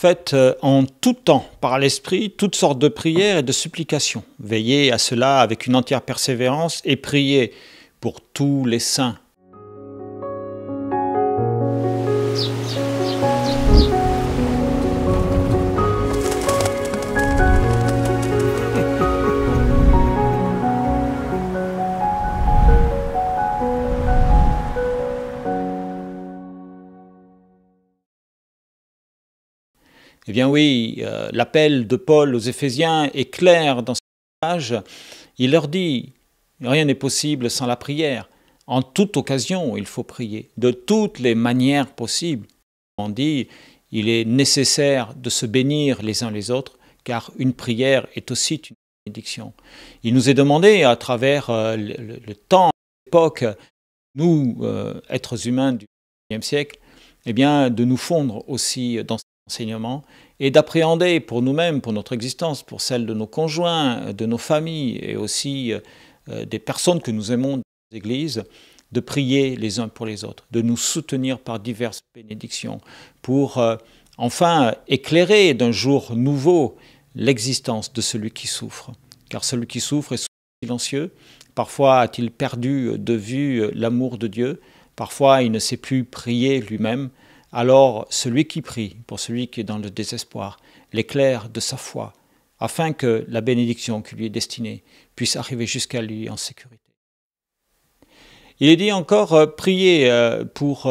Faites en tout temps, par l'Esprit, toutes sortes de prières et de supplications. Veillez à cela avec une entière persévérance et priez pour tous les saints. Eh bien oui, l'appel de Paul aux Éphésiens est clair dans ce passage. Il leur dit, rien n'est possible sans la prière. En toute occasion, il faut prier, de toutes les manières possibles. On dit, il est nécessaire de se bénir les uns les autres, car une prière est aussi une bénédiction. Il nous est demandé, à travers le temps, l'époque, nous, êtres humains du XXe siècle, eh bien, de nous fondre aussi dans enseignement et d'appréhender pour nous-mêmes, pour notre existence, pour celle de nos conjoints, de nos familles et aussi des personnes que nous aimons dans les églises, de prier les uns pour les autres, de nous soutenir par diverses bénédictions pour enfin éclairer d'un jour nouveau l'existence de celui qui souffre. Car celui qui souffre est silencieux, parfois a-t-il perdu de vue l'amour de Dieu, parfois il ne sait plus prier lui-même. Alors celui qui prie, pour celui qui est dans le désespoir, l'éclaire de sa foi, afin que la bénédiction qui lui est destinée puisse arriver jusqu'à lui en sécurité. Il est dit encore, priez pour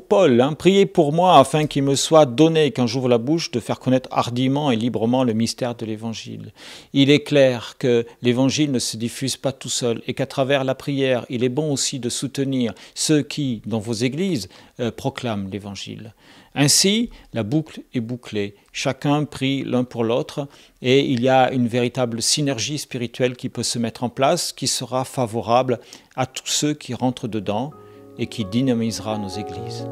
Paul, priez pour moi afin qu'il me soit donné, quand j'ouvre la bouche, de faire connaître hardiment et librement le mystère de l'Évangile. Il est clair que l'Évangile ne se diffuse pas tout seul et qu'à travers la prière, il est bon aussi de soutenir ceux qui, dans vos églises, proclament l'Évangile. Ainsi, la boucle est bouclée, chacun prie l'un pour l'autre et il y a une véritable synergie spirituelle qui peut se mettre en place, qui sera favorable à tous ceux qui rentrent dedans et qui dynamisera nos églises.